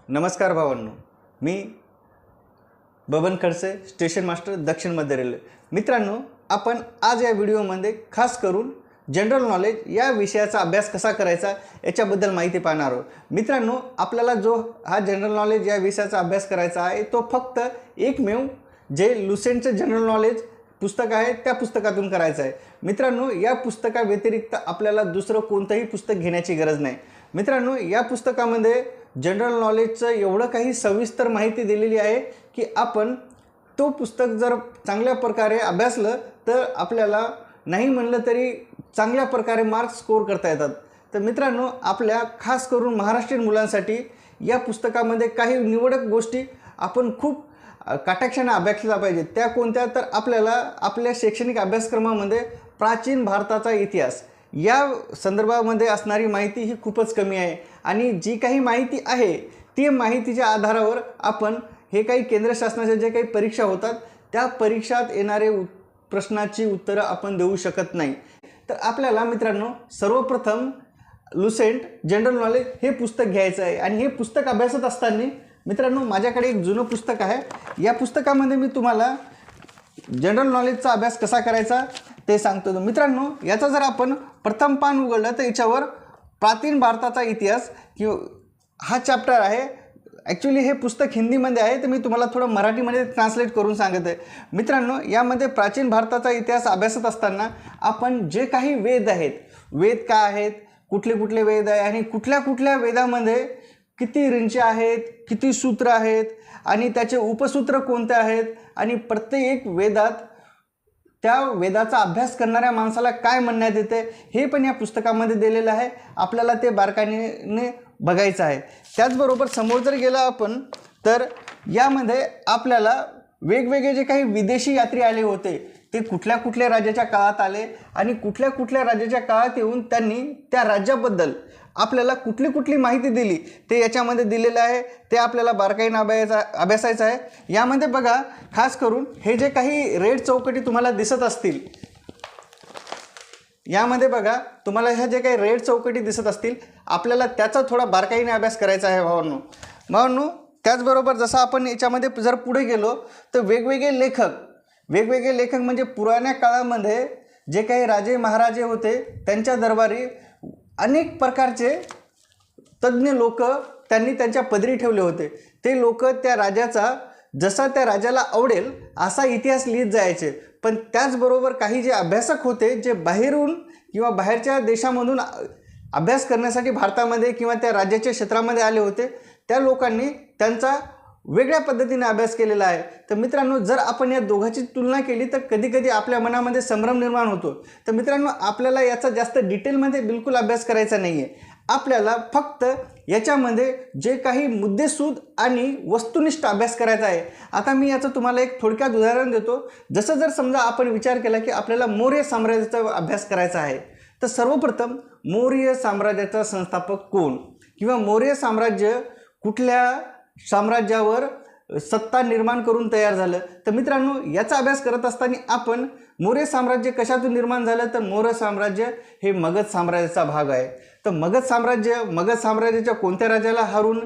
नमस्कार भावांनो, मी Baban Khadse, station master, दक्षिण मध्य रेल्वे. मित्रांनो, आपण आज या व्हिडिओमध्ये खास करून जनरल नॉलेज या विषयाचा अभ्यास कसा करायचा याच्याबद्दल माहिती पाहणार आहोत. मित्रांनो, आपल्याला जो हा जनरल नॉलेज या विषयाचा अभ्यास करायचा आहे तो फक्त एकमेव जे लुसेंटचं जनरल नॉलेज पुस्तक आहे त्या पुस्तकातून करायचं आहे. मित्रांनो, या पुस्तकाव्यतिरिक्त आपल्याला दुसरं कोणतंही पुस्तक घेण्याची गरज नाही. मित्रांनो, या पुस्तकामध्ये जनरल नॉलेजचं एवढं काही सविस्तर माहिती दिलेली आहे की आपण तो पुस्तक जर चांगल्या प्रकारे अभ्यासलं तर आपल्याला नाही म्हणलं तरी चांगल्या प्रकारे मार्क्स स्कोर करता येतात. तर मित्रांनो, आपल्या खास करून महाराष्ट्रीयन मुलांसाठी या पुस्तकामध्ये काही निवडक गोष्टी आपण खूप काटाक्षाने अभ्यासल्या पाहिजेत. त्या कोणत्या तर आपल्याला आपल्या शैक्षणिक अभ्यासक्रमामध्ये प्राचीन भारताचा इतिहास या संदर्भामध्ये असणारी माहिती ही खूपच कमी आहे आणि जी काही माहिती आहे ती माहितीच्या आधारावर आपण हे काही केंद्र शासनाच्या जे काही परीक्षा होतात त्या परीक्षात येणारे प्रश्नाची उत्तरं आपण देऊ शकत नाही. तर आपल्याला मित्रांनो सर्वप्रथम लुसेंट जनरल नॉलेज हे पुस्तक घ्यायचं आहे आणि हे पुस्तक अभ्यासत असताना मित्रांनो माझ्याकडे एक जुनं पुस्तक आहे. या पुस्तकामध्ये मी तुम्हाला जनरल नॉलेजचा अभ्यास कसा करायचा ते सांगतो. मित्रांनो, याचा जर आपण प्रथम पान उघडलं तर याच्यावर प्राचीन भारताचा इतिहास किंवा हा चॅप्टर आहे. ॲक्च्युली हे पुस्तक हिंदीमध्ये आहे तर मी तुम्हाला थोडं मराठीमध्ये ट्रान्सलेट करून सांगत आहे. मित्रांनो, यामध्ये प्राचीन भारताचा इतिहास अभ्यासत असताना आपण जे काही वेद आहेत, वेद काय आहेत, कुठले कुठले वेद आहे आणि कुठल्या कुठल्या वेदामध्ये किती ऋचा आहेत, किती सूत्र आहेत आणि त्याचे उपसूत्र कोणते आहेत आणि प्रत्येक वेदात त्या वेदाचा अभ्यास करणाऱ्या माणसाला काय म्हणण्यात येते हे पण या पुस्तकामध्ये दिलेलं आहे. आपल्याला ते बारकाईने बघायचं आहे. त्याचबरोबर समोर जर गेलं आपण तर यामध्ये आपल्याला वेगवेगळे जे काही विदेशी यात्री आले होते ते कुठल्या कुठल्या राज्याच्या काळात आले आणि कुठल्या कुठल्या राज्याच्या काळात येऊन त्यांनी त्या राज्याबद्दल आपल्याला कुठली कुठली माहिती दिली ते याच्यामध्ये दिलेलं आहे. ते आपल्याला बारकाईने अभ्यासायचं आहे. यामध्ये बघा, खास करून हे जे काही रेड चौकटी तुम्हाला दिसत असतील, यामध्ये बघा तुम्हाला ह्या जे काही रेड चौकटी दिसत असतील आपल्याला त्याचा थोडा बारकाईने अभ्यास करायचा आहे भावांनो. त्याचबरोबर जसं आपण याच्यामध्ये जर पुढे गेलो तर वेगवेगळे लेखक म्हणजे पुराण्या काळामध्ये जे काही राजे महाराजे होते त्यांच्या दरबारी अनेक प्रकारचे तज्ज्ञ लोक त्यांनी त्यांच्या पदरी ठेवले होते. ते लोक त्या राजाचा जसा त्या राजाला आवडेल असा इतिहास लिहित जायचे. पण त्याचबरोबर काही जे अभ्यासक होते जे बाहेरून किंवा बाहेरच्या देशामधून अभ्यास करण्यासाठी भारतामध्ये किंवा त्या राज्याच्या क्षेत्रामध्ये आले होते त्या लोकांनी त्यांचा वेगळ्या पद्धतीने अभ्यास केलेला आहे. तर मित्रांनो, जर आपण या दोघांची तुलना केली तर कधी कधी आपल्या मनामध्ये संभ्रम निर्माण होतो. तर मित्रांनो, आपल्याला याचा जास्त डिटेलमध्ये बिलकुल अभ्यास करायचा नाही आहे. आपल्याला फक्त याच्यामध्ये जे काही मुद्देसूद आणि वस्तुनिष्ठ अभ्यास करायचा आहे. आता मी याचं तुम्हाला एक थोडक्यात उदाहरण देतो. जसं जर समजा आपण विचार केला की आपल्याला मौर्य साम्राज्याचा अभ्यास करायचा आहे तर सर्वप्रथम मौर्य साम्राज्याचा संस्थापक कोण किंवा मौर्य साम्राज्य कुठल्या साम्राज्यावर सत्ता निर्माण करून तयार झालं. तर मित्रांनो, याचा अभ्यास करत असताना आपण मौर्य साम्राज्य कशातून निर्माण झालं तर मौर्य साम्राज्य हे मगध साम्राज्याचा भाग आहे. तर मगध साम्राज्याच्या कोणत्या राजाला हरून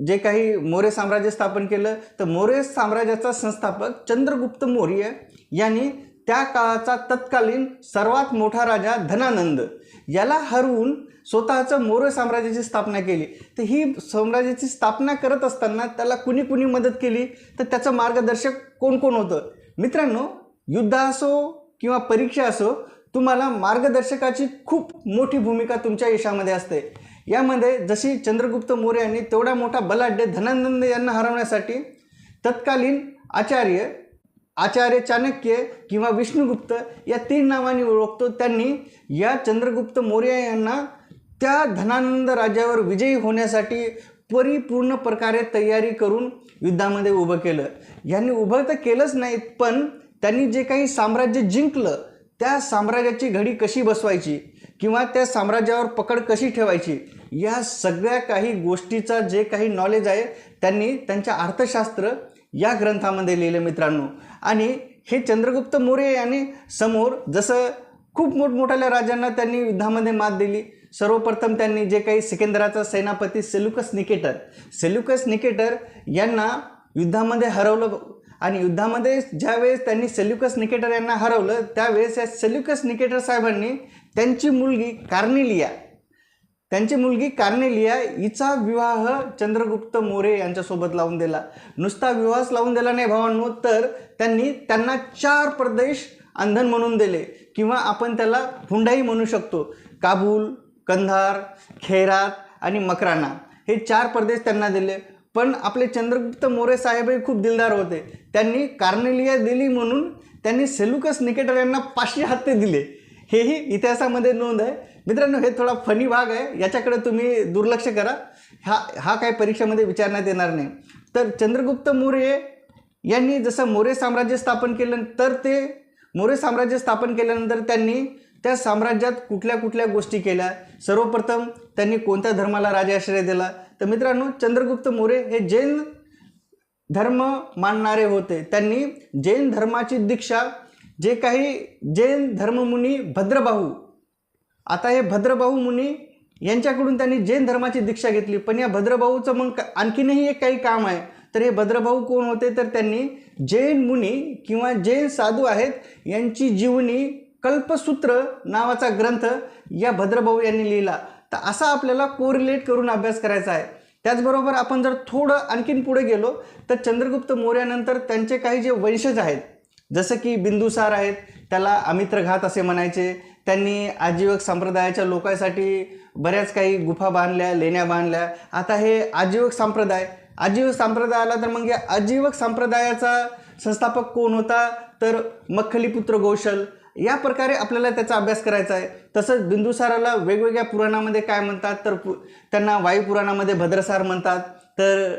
जे काही मौर्य साम्राज्य स्थापन केलं तर मौर्य साम्राज्याचा संस्थापक चंद्रगुप्त मौर्य यांनी त्या काळाचा तत्कालीन सर्वात मोठा राजा धनानंद याला हरवून स्वतःचं मौर्य साम्राज्याची स्थापना केली. तर ही साम्राज्याची स्थापना करत असताना त्याला कुणी मदत केली तर त्याचं मार्गदर्शक कोण होतं. मित्रांनो, युद्ध असो किंवा परीक्षा असो, तुम्हाला मार्गदर्शकाची खूप मोठी भूमिका तुमच्या यशामध्ये असते. यामध्ये जशी चंद्रगुप्त मौर्य यांनी तेवढा मोठा बलाढ्य धनानंद यांना हरवण्यासाठी तत्कालीन आचार्य चाणक्य किंवा विष्णुगुप्त या 3 नावांनी ओळखतो, त्यांनी या चंद्रगुप्त मौर्य यांना त्या धनानंद राज्यावर विजयी होण्यासाठी परिपूर्ण प्रकारे तयारी करून युद्धामध्ये उभं केलं. यांनी उभं तर केलंच नाही, पण त्यांनी जे काही साम्राज्य जिंकलं त्या साम्राज्याची घडी कशी बसवायची किंवा त्या साम्राज्यावर पकड कशी ठेवायची या सगळ्या काही गोष्टीचा जे काही नॉलेज आहे त्यांनी त्यांच्या अर्थशास्त्र या ग्रंथामध्ये लिहिलं मित्रांनो. आणि हे चंद्रगुप्त मौर्य यांनी समोर जसं खूप मोठमोठ्या राजांना त्यांनी युद्धामध्ये मात दिली सर्वप्रथम त्यांनी जे काही सिकंदराचा सेनापती सेल्युकस निकेटर यांना युद्धामध्ये हरवलं आणि युद्धामध्ये ज्यावेळेस त्यांनी सेल्युकस निकेटर यांना हरवलं त्यावेळेस या सेल्युकस निकेटर साहेबांनी त्यांची मुलगी कार्नेलिया हिचा विवाह चंद्रगुप्त मौर्य यांच्यासोबत लावून दिला. नुसता विवाहच लावून दिला नाही भावांनो, तर त्यांनी त्यांना 4 प्रदेश अंधन म्हणून दिले किंवा आपण त्याला हुंडाई म्हणू शकतो. काबूल, कंधार, खेरात आणि मकराना हे 4 प्रदेश त्यांना दिले. पण आपले चंद्रगुप्त मौर्य साहेबही खूप दिलदार होते. त्यांनी कार्नेलिया दिली म्हणून त्यांनी सेल्युकस निकेटर यांना 500 हत्ते दिले. हेही इतिहासामध्ये नोंद आहे. मित्रांनो, हे थोडा फनी भाग आहे, याच्याकडे तुम्ही दुर्लक्ष करा. हा काही परीक्षेमध्ये विचारण्यात येणार नाही. तर चंद्रगुप्त मौर्य यांनी जसं मौर्य साम्राज्य स्थापन केलं, तर ते मौर्य साम्राज्य स्थापन केल्यानंतर त्यांनी त्या साम्राज्यात कुठल्या कुठल्या गोष्टी केल्या. सर्वप्रथम त्यांनी कोणत्या धर्माला राजाश्रय दिला. तर मित्रांनो, चंद्रगुप्त मौर्य हे जैन धर्म मानणारे होते. त्यांनी जैन धर्माची दीक्षा जे काही जैन धर्ममुनी भद्रबाहू, आता हे भद्रबाहू मुनी यांच्याकडून त्यांनी जैन धर्माची दीक्षा घेतली. पण या भद्रबाहूचं मग आणखीनही एक काही काम आहे. तर हे भद्रबाहू कोण होते, तर त्यांनी जैन मुनी किंवा जैन साधू आहेत यांची जीवनी कल्पसूत्र नावाचा ग्रंथ या भद्रबाहू यांनी लिहिला. तर असा आपल्याला कोरिलेट करून अभ्यास करायचा आहे. त्याचबरोबर आपण जर थोडं आणखीन पुढे गेलो तर चंद्रगुप्त मौर्यानंतर त्यांचे काही जे वंशज आहेत, जसं की बिंदुसार आहेत, त्याला अमित्रघात असे म्हणायचे. त्यांनी आजीवक संप्रदायाच्या लोकांसाठी बऱ्याच काही गुफा बांधल्या, लेण्या बांधल्या. आता हे आजीवक संप्रदायाला तर मग या आजीवक संप्रदायाचा संस्थापक कोण होता, तर मख्खलीपुत्र कौशल. या प्रकारे आपल्याला त्याचा अभ्यास करायचा आहे. तसंच बिंदुसाराला वेगवेगळ्या पुराणामध्ये काय म्हणतात, तर त्यांना वायुपुराणामध्ये भद्रसार म्हणतात. तर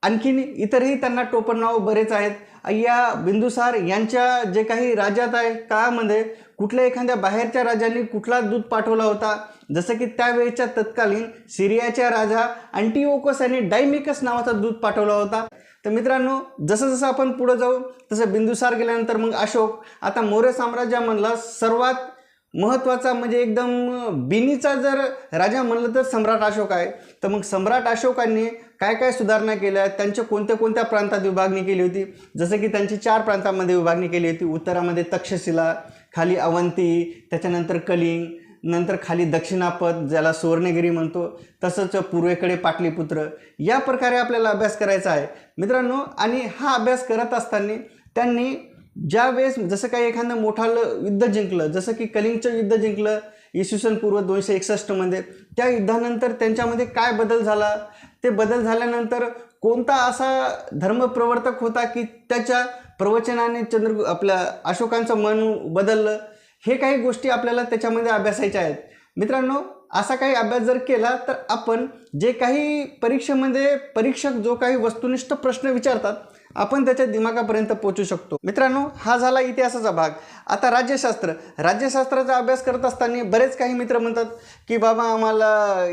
आणखीन इतरही त्यांना टोपण नाव बरेच आहेत. या बिंदुसार यांच्या जे काही राज्यात आहे काळामध्ये कुठल्या एखाद्या बाहेरच्या राजांनी कुठला दूत पाठवला होता, जसं की त्यावेळेच्या तत्कालीन सिरियाच्या राजा अँटिओकस यांनी डायमिकस नावाचा दूत पाठवला होता. तर मित्रांनो, जसं जसं आपण पुढे जाऊ तसं बिंदुसार गेल्यानंतर मग अशोक. आता मौर्य साम्राज्यामधला सर्वात महत्त्वाचा म्हणजे एकदम बिनीचा जर राजा म्हणलं तर सम्राट अशोक आहे. तर मग सम्राट अशोकांनी काय काय सुधारणा केल्या, त्यांच्या कोणत्या प्रांतात विभागणी केली होती, जसं की त्यांची 4 प्रांतांमध्ये विभागणी केली होती. उत्तरामध्ये तक्षशिला, खाली अवंती, त्याच्यानंतर कलिंग, नंतर खाली दक्षिणापद ज्याला सुवर्णगिरी म्हणतो, तसंच पूर्वेकडे पाटलीपुत्र. या प्रकारे आपल्याला अभ्यास करायचा आहे मित्रांनो. आणि हा अभ्यास करत असताना त्यांनी ज्या वेळेस जसं काही एखादं मोठं युद्ध जिंकलं, जसं की कलिंगचं युद्ध जिंकलं इसवी पूर्व 261 त्या युद्धानंतर त्यांच्यामध्ये काय बदल झाला, ते बदल झाल्यानंतर कोणता असा धर्मप्रवर्तक होता की त्याच्या प्रवचनाने आपल्या अशोकांचं मन बदललं, हे काही गोष्टी आपल्याला त्याच्यामध्ये अभ्यासायच्या आहेत मित्रांनो. असा काही अभ्यास जर केला तर आपण जे काही परीक्षेमध्ये परीक्षक जो काही वस्तुनिष्ठ प्रश्न विचारतात आपण त्याच्या दिमागापर्यंत पोहोचू शकतो मित्रांनो. हा झाला इतिहासाचा भाग. आता राज्यशास्त्राचा अभ्यास करत असताना बरेच काही मित्र म्हणतात की बाबा आम्हाला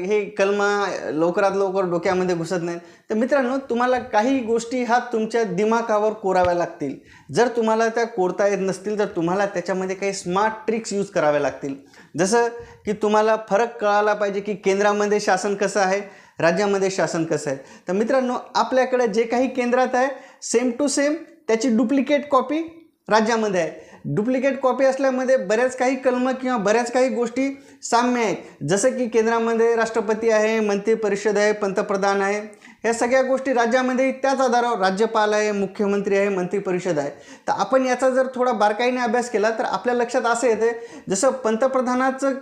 हे कलमा लवकरात लवकर डोक्यामध्ये घुसत नाही. तर मित्रांनो, तुम्हाला काही गोष्टी ह्या तुमच्या दिमागावर कोराव्या लागतील. जर तुम्हाला त्या कोरता येत नसतील तर तुम्हाला त्याच्यामध्ये काही स्मार्ट ट्रिक्स यूज कराव्या लागतील. जसं की तुम्हाला फरक कळाला पाहिजे की केंद्रामध्ये शासन कसं आहे, राज्यामध्ये शासन कसं आहे. तर मित्रांनो, आपल्याकडे जे काही केंद्रात आहे सेम टू सेम त्याची डुप्लिकेट कॉपी राज्यामध्ये आहे. डुप्लिकेट कॉपी असल्यामध्ये बऱ्याच काही कलम किंवा बऱ्याच काही गोष्टी साम्य आहेत. जसं की केंद्रामध्ये राष्ट्रपती आहे, मंत्रिपरिषद आहे, पंतप्रधान आहे. ह्या सगळ्या गोष्टी राज्यामध्ये त्याच आधारावर राज्यपाल आहे, मुख्यमंत्री आहे, मंत्रिपरिषद आहे. तर आपण याचा जर थोडा बारकाईने अभ्यास केला तर आपल्या लक्षात असं येते, जसं पंतप्रधानाचं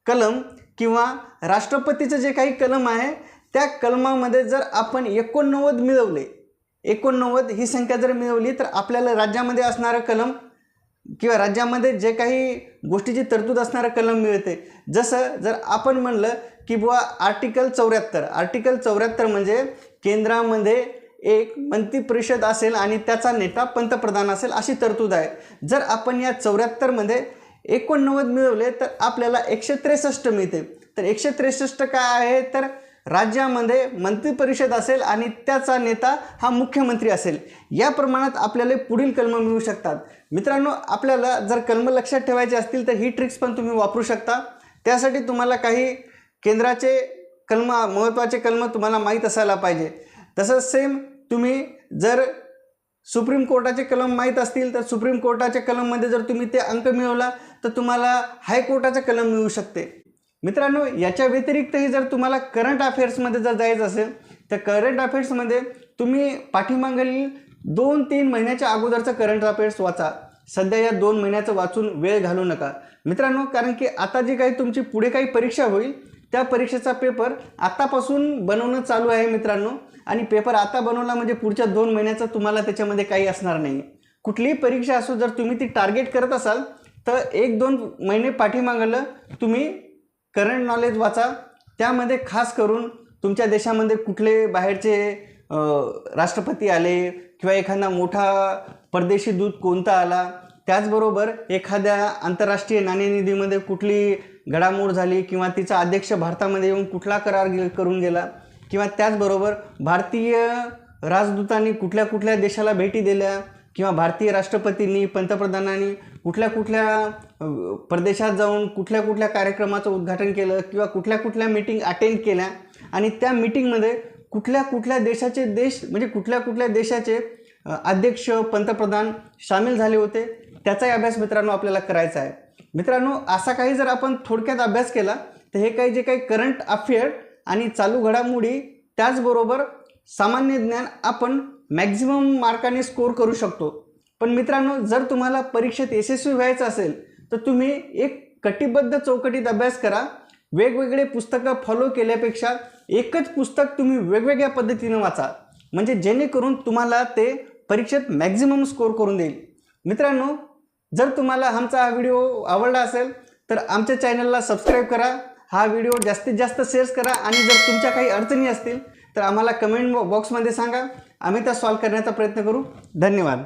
कलम किंवा राष्ट्रपतीचं जे काही कलम आहे त्या कलमामध्ये जर आपण 89 मिळवले, 89 ही संख्या जर मिळवली तर आपल्याला राज्यामध्ये असणारं कलम किंवा राज्यामध्ये जे काही गोष्टीची तरतूद असणारं कलम मिळते. जसं जर आपण म्हणलं की बुवा आर्टिकल 74 म्हणजे केंद्रामध्ये एक मंत्रिपरिषद असेल आणि त्याचा नेता पंतप्रधान असेल अशी तरतूद आहे. जर आपण या 74 89 मिळवले तर आपल्याला 163 मिळते. तर 163 काय आहे, तर राज्यामध्ये मंत्रिपरिषद असेल आणि त्याचा नेता हा मुख्यमंत्री असेल. या प्रमाणात आपल्याला पुढील कलम मिळू शकतात मित्रांनो. आपल्याला जर कलम लक्षात ठेवायचे असतील तर ही ट्रिक्स पण तुम्ही वापरू शकता. त्यासाठी तुम्हाला काही केंद्राचे कलम, महत्त्वाचे कलम तुम्हाला माहीत असायला पाहिजे. तसंच सेम तुम्ही जर सुप्रीम कोर्टाचे कलम माहीत असतील तर सुप्रीम कोर्टाच्या कलममध्ये जर तुम्ही ते अंक मिळवला तर तुम्हाला हायकोर्टाचा कलम मिळू शकते. मित्रांनो, याच्या व्यतिरिक्तही जर तुम्हाला करंट अफेअर्समध्ये जर जायचं असेल तर करंट अफेअर्समध्ये तुम्ही पाठीमागील 2-3 महिन्याच्या अगोदरचं करंट अफेअर्स वाचा. सध्या या 2 महिन्याचं वाचून वेळ घालवू नका मित्रांनो, कारण की आता जी काही तुमची पुढे काही परीक्षा होईल त्या परीक्षेचा पेपर आतापासून बनवणं चालू आहे मित्रांनो. आणि पेपर आता बनवला म्हणजे पुढच्या 2 महिन्याचं तुम्हाला त्याच्यामध्ये काही असणार नाही. कुठलीही परीक्षा असो, जर तुम्ही ती टार्गेट करत असाल तर 1-2 महिने पाठीमागलं तुम्ही करंट नॉलेज वाचा. त्यामध्ये खास करून तुमच्या देशामध्ये कुठले बाहेरचे राष्ट्रपती आले किंवा एखादा मोठा परदेशी दूत कोणता आला, त्याचबरोबर एखाद्या आंतरराष्ट्रीय नाणेनिधीमध्ये कुठली घडामोड झाली किंवा तिचा अध्यक्ष भारतामध्ये येऊन कुठला करार करून गेला, किंवा त्याचबरोबर भारतीय राजदूतांनी कुठल्या कुठल्या देशाला भेटी दिल्या, किंवा भारतीय राष्ट्रपतींनी, पंतप्रधानांनी कुठल्या कुठल्या प्रदेशात जाऊन कुठल्या कुठल्या कार्यक्रमाचं उद्घाटन केलं किंवा कुठल्या कुठल्या मीटिंग अटेंड केल्या आणि त्या मीटिंगमध्ये कुठल्या कुठल्या देशाचे अध्यक्ष, पंतप्रधान सामील झाले होते, त्याचाही अभ्यास मित्रांनो आपल्याला करायचा आहे. मित्रांनो, असा काही जर आपण थोडक्यात अभ्यास केला तर हे काही जे काही करंट अफेअर आणि चालू घडामोडी त्याचबरोबर सामान्य ज्ञान आपण मॅक्झिमम मार्काने स्कोर करू शकतो. पण मित्रांनो, जर तुम्हाला परीक्षेत यशस्वी व्हायचं असेल तर तुम्ही एक कटिबद्ध चौकटीत अभ्यास करा. वेगवेगळे पुस्तकं फॉलो केल्यापेक्षा एकच पुस्तक तुम्ही वेगवेगळ्या पद्धतीने वाचा, म्हणजे जेणेकरून तुम्हाला ते परीक्षेत मॅक्झिमम स्कोर करून देईल. मित्रांनो, जर तुम्हाला आमचा हा व्हिडिओ आवडला असेल तर आमच्या चॅनलला सबस्क्राईब करा, हा व्हिडिओ जास्तीत जास्त शेअर करा आणि जर तुमच्या काही अडचणी असतील तर आम्हाला कमेंट बॉक्समध्ये सांगा, आम्ही त्या सॉल्व्ह करण्याचा प्रयत्न करू. धन्यवाद.